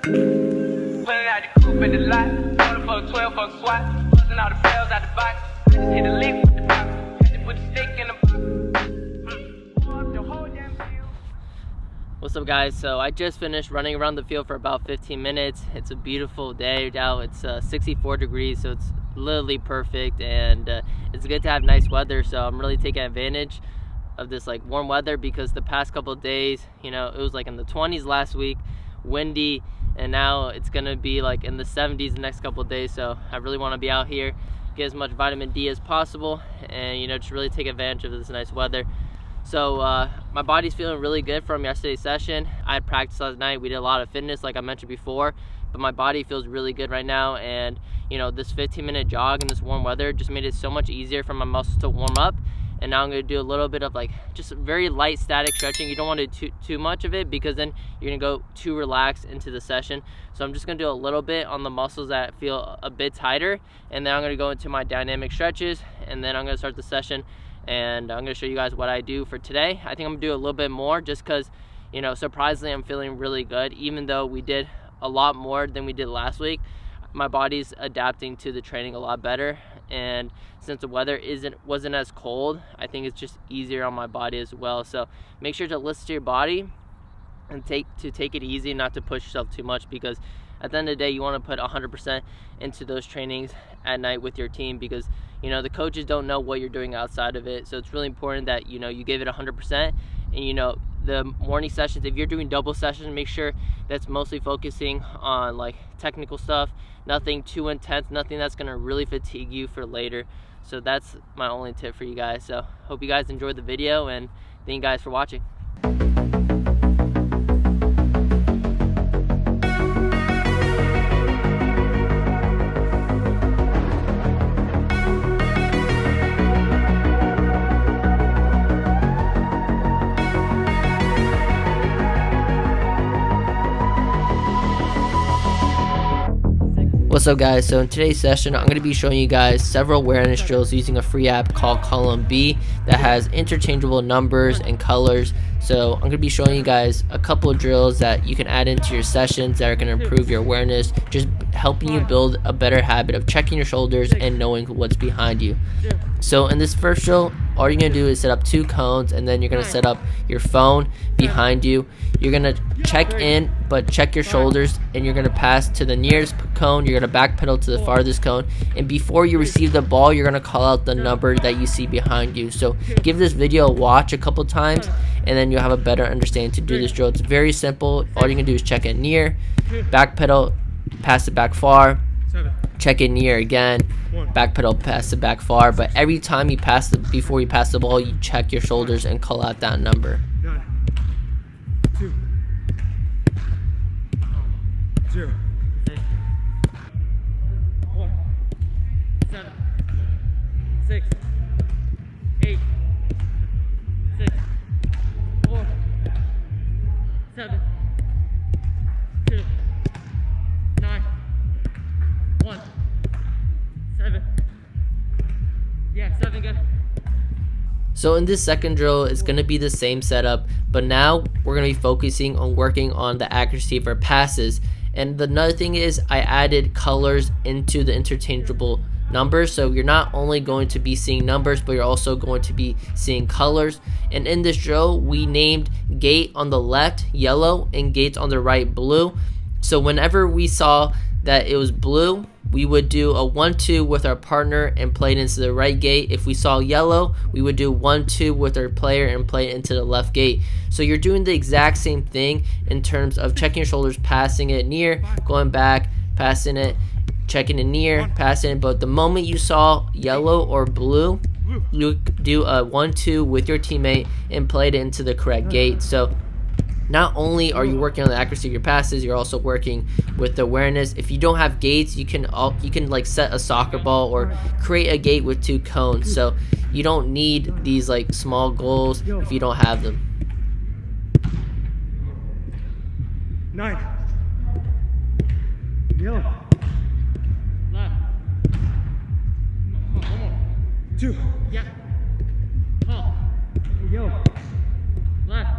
Pulling out the coupe at the lot. Going for 12 for a swat. Busting all the bells out the box. I just hit a lick with the box. Had to put the stick in the box. What's up, guys? So I just finished running around the field for about 15 minutes. It's a beautiful day now. It's 64 degrees, so it's literally perfect, and it's good to have nice weather. So I'm really taking advantage of this like warm weather, because the past couple of days, you know, it was like in the 20s last week, windy, and now it's gonna be like in the 70s the next couple of days. So I really want to be out here, get as much vitamin D as possible, and you know, just really take advantage of this nice weather. So my body's feeling really good from yesterday's session. I had practice last night. We did a lot of fitness like I mentioned before, but my body feels really good right now. And you know, this 15-minute jog in this warm weather just made it so much easier for my muscles to warm up. And now I'm gonna do a little bit of like just very light static stretching. You don't want to do too much of it, because then you're gonna go too relaxed into the session. So I'm just gonna do a little bit on the muscles that feel a bit tighter, and then I'm gonna go into my dynamic stretches, and then I'm gonna start the session. And I'm gonna show you guys what I do for today. I think I'm gonna do a little bit more, just because, you know, surprisingly I'm feeling really good. Even though we did a lot more than we did last week, my body's adapting to the training a lot better. And since the weather wasn't as cold, I think it's just easier on my body as well. So make sure to listen to your body and take it easy, not to push yourself too much, because at the end of the day, you want to put 100% into those trainings at night with your team, because you know, the coaches don't know what you're doing outside of it. So it's really important that, you know, you give it 100%. And you know, the morning sessions, if you're doing double sessions, make sure that's mostly focusing on like technical stuff, nothing too intense, nothing that's going to really fatigue you for later. So that's my only tip for you guys. So hope you guys enjoyed the video, and thank you guys for watching. What's up, guys? So in today's session, I'm going to be showing you guys several awareness drills using a free app called Column B that has interchangeable numbers and colors. So I'm going to be showing you guys a couple of drills that you can add into your sessions that are going to improve your awareness, just helping you build a better habit of checking your shoulders and knowing what's behind you. So in this first drill, all you're going to do is set up 2 cones, and then you're going to set up your phone behind you. You're going to check in, but check your shoulders, and you're going to pass to the nearest cone. You're going to backpedal to the farthest cone, and before you receive the ball, you're going to call out the number that you see behind you. So give this video a watch a couple times, and then you'll have a better understanding to do this drill. It's very simple. All you're going to do is check it near, backpedal, pass it back far, check it near again, backpedal, pass it back far. But every time you pass before you pass the ball, you check your shoulders and call out that number. 2, 0, 4, 7, 6, 8, 6, 4, 7, 2, 9, 1, 7. Yeah, 7, good. So in this second drill, it's going to be the same setup, but now we're going to be focusing on working on the accuracy of our passes. And another thing is, I added colors into the interchangeable numbers, so you're not only going to be seeing numbers, but you're also going to be seeing colors. And in this drill, we named gate on the left yellow and gate on the right blue. So whenever we saw that it was blue, we would do a 1-2 with our partner and play it into the right gate. If we saw yellow, we would do 1-2 with our player and play it into the left gate. So you're doing the exact same thing in terms of checking your shoulders, passing it near, going back, passing it, checking it near, passing it. But the moment you saw yellow or blue, you do a 1-2 with your teammate and play it into the correct gate. So not only are you working on the accuracy of your passes, you're also working with the awareness. If you don't have gates, you can like set a soccer ball or create a gate with 2 cones. So you don't need these like small goals if you don't have them. 9. Yellow. Left. One more. 2. Yeah. Pull. Yellow. Left.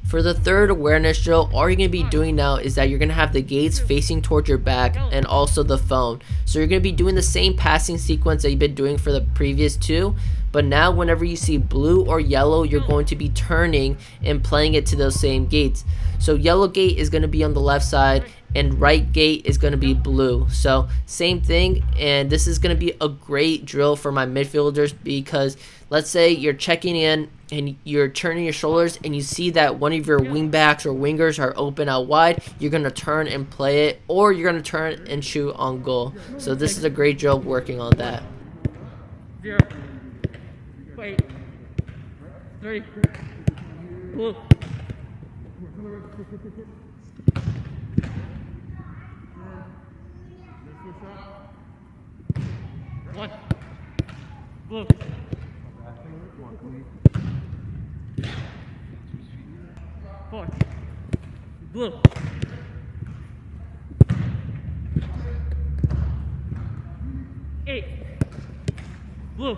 For the third awareness drill, all you're going to be doing now is that you're going to have the gates facing towards your back and also the phone. So you're going to be doing the same passing sequence that you've been doing for the previous two, but now whenever you see blue or yellow, you're going to be turning and playing it to those same gates. So yellow gate is going to be on the left side and right gate is going to be blue. So same thing, and this is going to be a great drill for my midfielders because let's say you're checking in and you're turning your shoulders and you see that one of your wing backs or wingers are open out wide, you're going to turn and play it, or you're going to turn and shoot on goal. So this is a great drill working on that. 0, 8, 3, blue. 1, blue. 4, blue. 8, blue.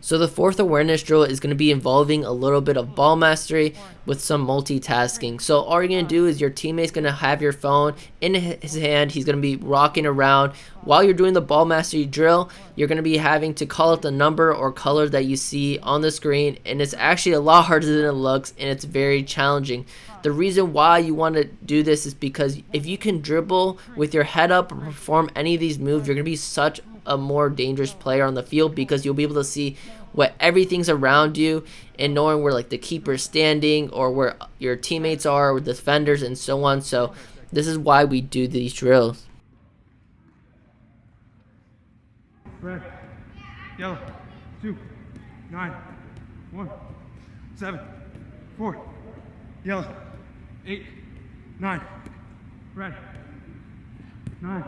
So the fourth awareness drill is going to be involving a little bit of ball mastery with some multitasking. So all you're going to do is your teammate's going to have your phone in his hand. He's going to be rocking around. While you're doing the ball mastery drill, you're going to be having to call out the number or color that you see on the screen. And it's actually a lot harder than it looks, and it's very challenging. The reason why you want to do this is because if you can dribble with your head up or perform any of these moves, you're going to be such a more dangerous player on the field because you'll be able to see what everything's around you and knowing where like the keeper's standing or where your teammates are or the defenders and so on. So this is why we do these drills. Red, yellow, 2, 9, 1, 7, 4, yellow, 8, 9, red, 9,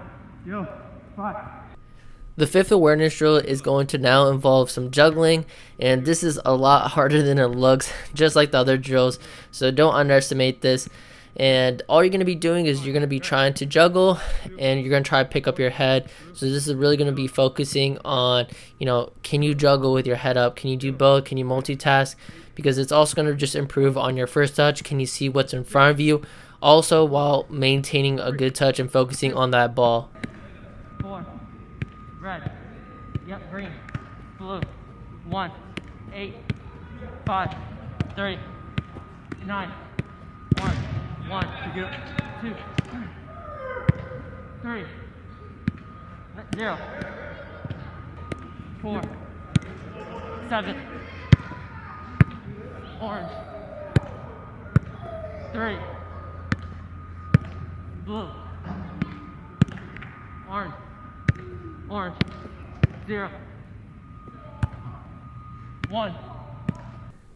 yellow, 5. The fifth awareness drill is going to now involve some juggling, and this is a lot harder than it looks, just like the other drills, so don't underestimate this. And all you're going to be doing is you're going to be trying to juggle, and you're going to try to pick up your head. So this is really going to be focusing on, can you juggle with your head up? Can you do both? Can you multitask? Because it's also going to just improve on your first touch. Can you see what's in front of you? Also, while maintaining a good touch and focusing on that ball. 4, red, yep, green, blue, 1, 8, 5, 3, 9, 1, 2, 3, 0, 4, 7, orange, 3, blue, orange, 0, 1.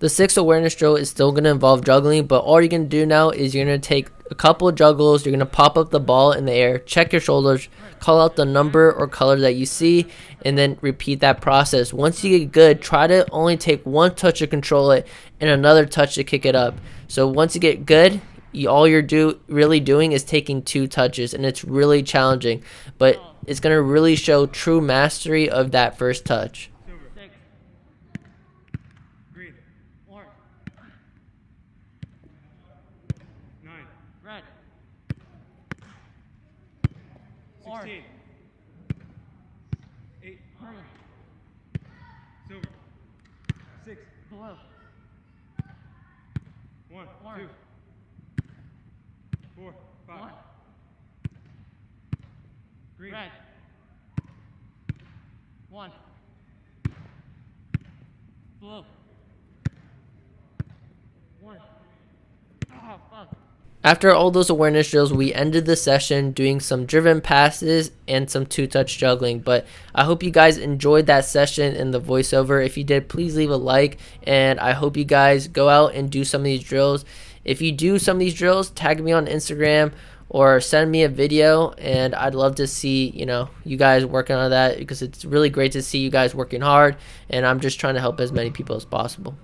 The sixth awareness drill is still going to involve juggling, but all you're going to do now is you're going to take a couple of juggles, you're going to pop up the ball in the air, check your shoulders, call out the number or color that you see, and then repeat that process. Once you get good, try to only take one touch to control it and another touch to kick it up. So once you get good, all you're really doing is taking 2 touches, and it's really challenging, but it's going to really show true mastery of that first touch. 6, green, orange, 9, red, 16, 8, green, silver, 6, blue, 1, 2, 4, 5, green, red, 1, blue, 1. Oh, fuck. After all those awareness drills, we ended the session doing some driven passes and some 2-touch juggling. But I hope you guys enjoyed that session in the voiceover. If you did, please leave a like, and I hope you guys go out and do some of these drills. If you do some of these drills, tag me on Instagram or send me a video, and I'd love to see you guys working on that, because it's really great to see you guys working hard, and I'm just trying to help as many people as possible.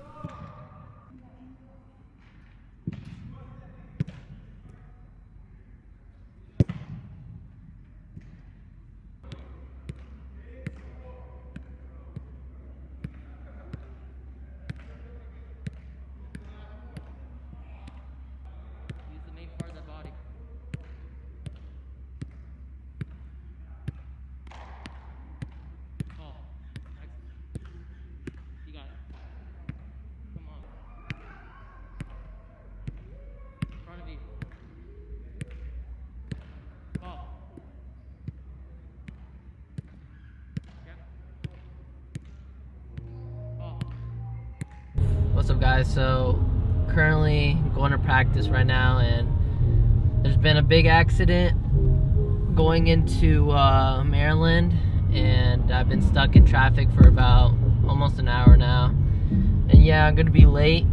What's up, guys? So currently going to practice right now, and there's been a big accident going into Maryland, and I've been stuck in traffic for about almost an hour now. And yeah, I'm gonna be late,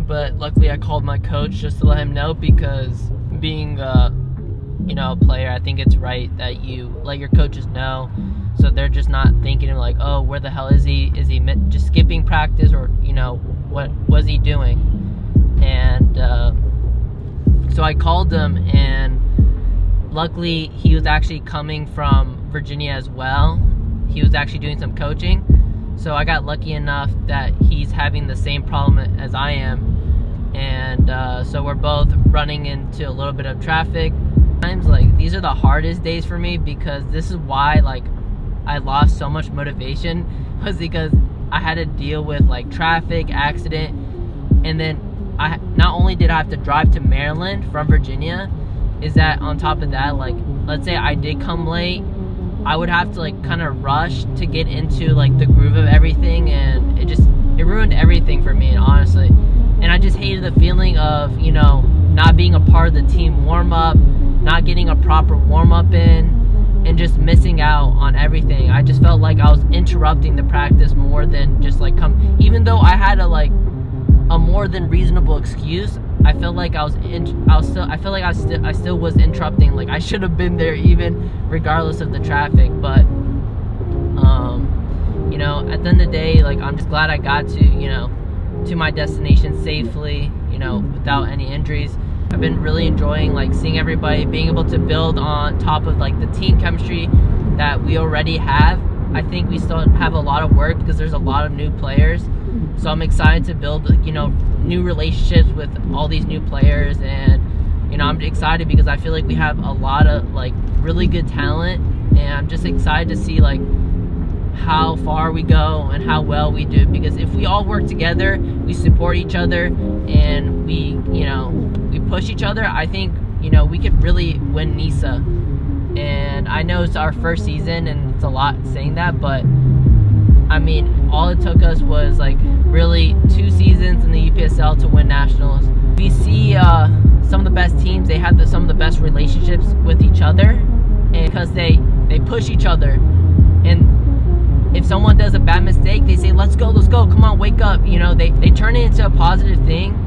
but luckily I called my coach just to let him know, because being a player, I think it's right that you let your coaches know, so they're just not thinking like, oh, where the hell is he? Is he just skipping practice, or what was he doing? And so I called him, and luckily he was actually coming from Virginia as well. He was actually doing some coaching, so I got lucky enough that he's having the same problem as I am, and so we're both running into a little bit of traffic. These are the hardest days for me, because this is why I lost so much motivation, was because I had to deal with traffic, accident, and then not only did I have to drive to Maryland from Virginia, is that on top of that, let's say I did come late, I would have to kind of rush to get into the groove of everything, and it ruined everything for me, honestly. And I just hated the feeling of not being a part of the team warm-up, not getting a proper warm-up in, and just missing out on everything. I just felt like I was interrupting the practice more than just even though I had a more than reasonable excuse, I felt like I still was interrupting. I should have been there even regardless of the traffic. But at the end of the day, I'm just glad I got to my destination safely, without any injuries. I've been really enjoying seeing everybody, being able to build on top of the team chemistry that we already have. I think we still have a lot of work because there's a lot of new players. So I'm excited to build new relationships with all these new players, and I'm excited because I feel like we have a lot of really good talent, and I'm just excited to see how far we go and how well we do, because if we all work together, we support each other, and we push each other, I think we could really win NISA. And I know it's our first season and it's a lot saying that, but I mean, all it took us was really 2 seasons in the UPSL to win nationals. We see some of the best teams, they have some of the best relationships with each other, and because they push each other. And if someone does a bad mistake, they say, let's go, come on, wake up. They turn it into a positive thing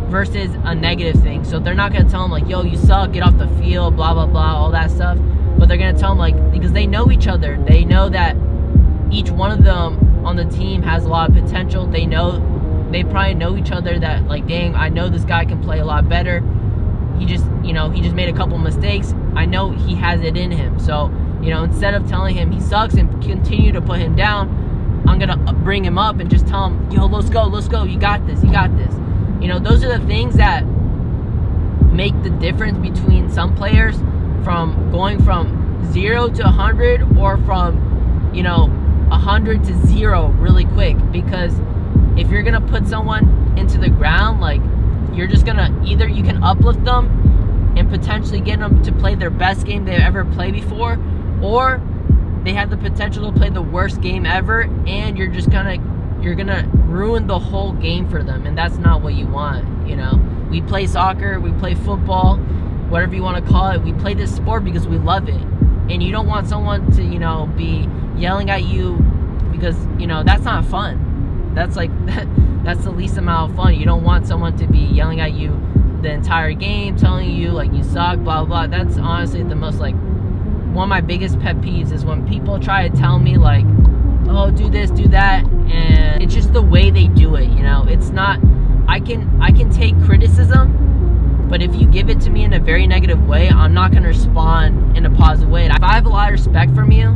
versus a negative thing. So they're not going to tell them yo, you suck, get off the field, blah, blah, blah, all that stuff. But they're going to tell them because they know each other. They know that each one of them on the team has a lot of potential. They probably know each other, that dang, I know this guy can play a lot better. He just made a couple mistakes. I know he has it in him. So, instead of telling him he sucks and continue to put him down, I'm going to bring him up and just tell him, yo, let's go, you got this. Those are the things that make the difference between some players from going from 0 to 100, or from 100 to 0 really quick. Because if you're gonna put someone into the ground, you're just gonna, either you can uplift them and potentially get them to play their best game they've ever played before, or they have the potential to play the worst game ever, and you're gonna ruin the whole game for them, and that's not what you want. We play soccer, we play football, whatever you want to call it. We play this sport because we love it, and you don't want someone to be yelling at you, because that's not fun. That's that's the least amount of fun. You don't want someone to be yelling at you the entire game, telling you you suck, blah, blah, blah. That's honestly the most one of my biggest pet peeves, is when people try to tell me oh, do this, do that, and it's just the way they do it. It's not, I can take criticism, but if you give it to me in a very negative way, I'm not going to respond in a positive way. If I have a lot of respect from you,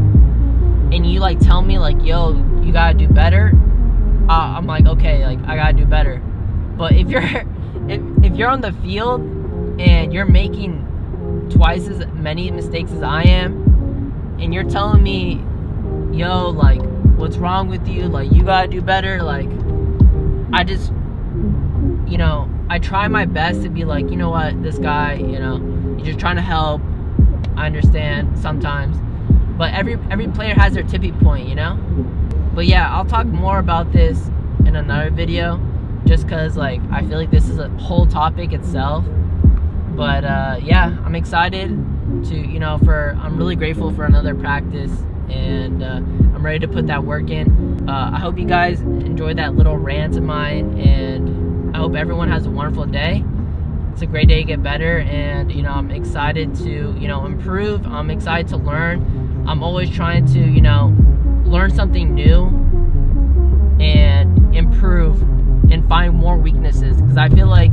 and you tell me yo, you gotta do better, I'm okay, I gotta do better. But if you're on the field and you're making twice as many mistakes as I am, and you're telling me, yo, what's wrong with you, you gotta do better, I just, I try my best to be you know what, this guy, you're just trying to help. I understand sometimes, but every player has their tipping point, But yeah, I'll talk more about this in another video. just because like I feel like this is a whole topic itself. But yeah, I'm excited to, you know, I'm really grateful for another practice, and I'm ready to put that work in. I hope you guys enjoyed that little rant of mine, and I hope everyone has a wonderful day. It's a great day to get better, and you know, I'm excited to, you know, improve. I'm excited to learn. I'm always trying to, you know, learn something new and improve and find more weaknesses, because I feel like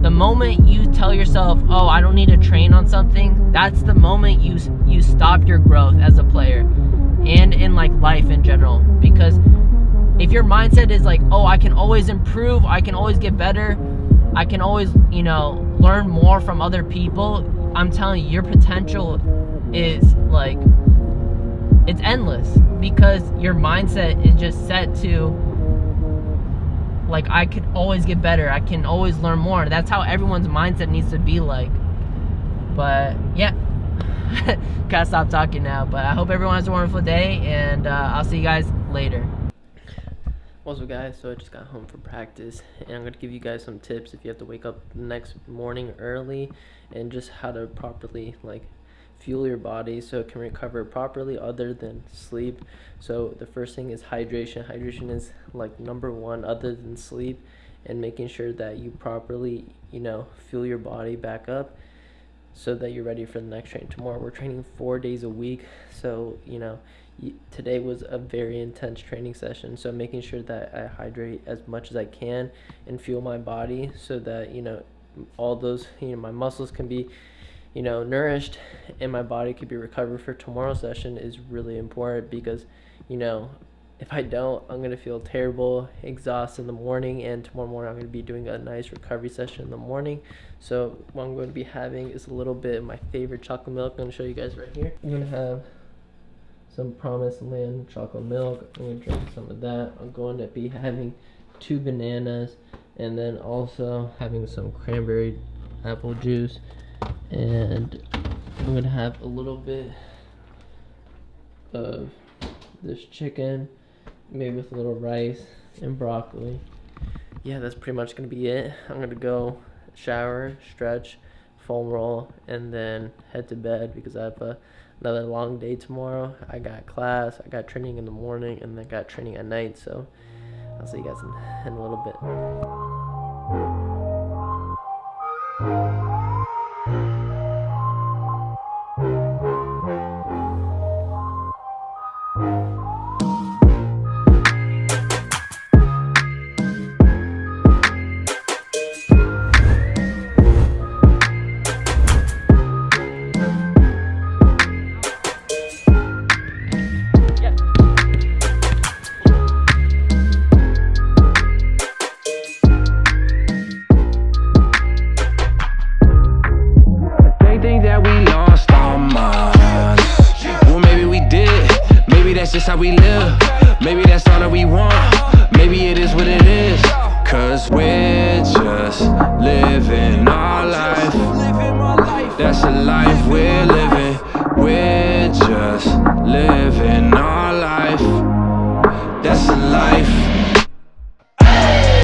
the moment you tell yourself, oh, I don't need to train on something, that's the moment you stop your growth as a player and in like life in general. Because if your mindset is like, oh, I can always improve, I can always get better, I can always, you know, learn more from other people, I'm telling you, your potential is like, it's endless, because your mindset is just set to like, I could always get better, I can always learn more. That's how everyone's mindset needs to be like. But yeah, gotta stop talking now. But I hope everyone has a wonderful day, and I'll see you guys later. What's up, guys? So I just got home from practice, and I'm gonna give you guys some tips if you have to wake up the next morning early, and just how to properly like fuel your body so it can recover properly other than sleep. So the first thing is hydration. Hydration is like number one other than sleep, and making sure that you properly, you know, fuel your body back up so that you're ready for the next train. Tomorrow we're training 4 days a week, so you know, today was a very intense training session, so making sure that I hydrate as much as I can and fuel my body so that, you know, all those, you know, my muscles can be, you know, nourished, and my body could be recovered for tomorrow's session is really important. Because, you know, if I don't, I'm going to feel terrible, exhausted in the morning, and tomorrow morning I'm going to be doing a nice recovery session in the morning. So what I'm going to be having is a little bit of my favorite chocolate milk. I'm going to show you guys right here. I'm going to have some Promised Land chocolate milk. I'm going to drink some of that. I'm going to be having 2 bananas, and then also having some cranberry apple juice. And I'm gonna have a little bit of this chicken made with a little rice and broccoli. Yeah, that's pretty much gonna be it. I'm gonna go shower, stretch, foam roll, and then head to bed, because I have another long day tomorrow. I got class, I got training in the morning, and then got training at night. So I'll see you guys in a little bit. That's just how we live. Maybe that's all that we want. Maybe it is what it is. Cause we're just living our life. That's a life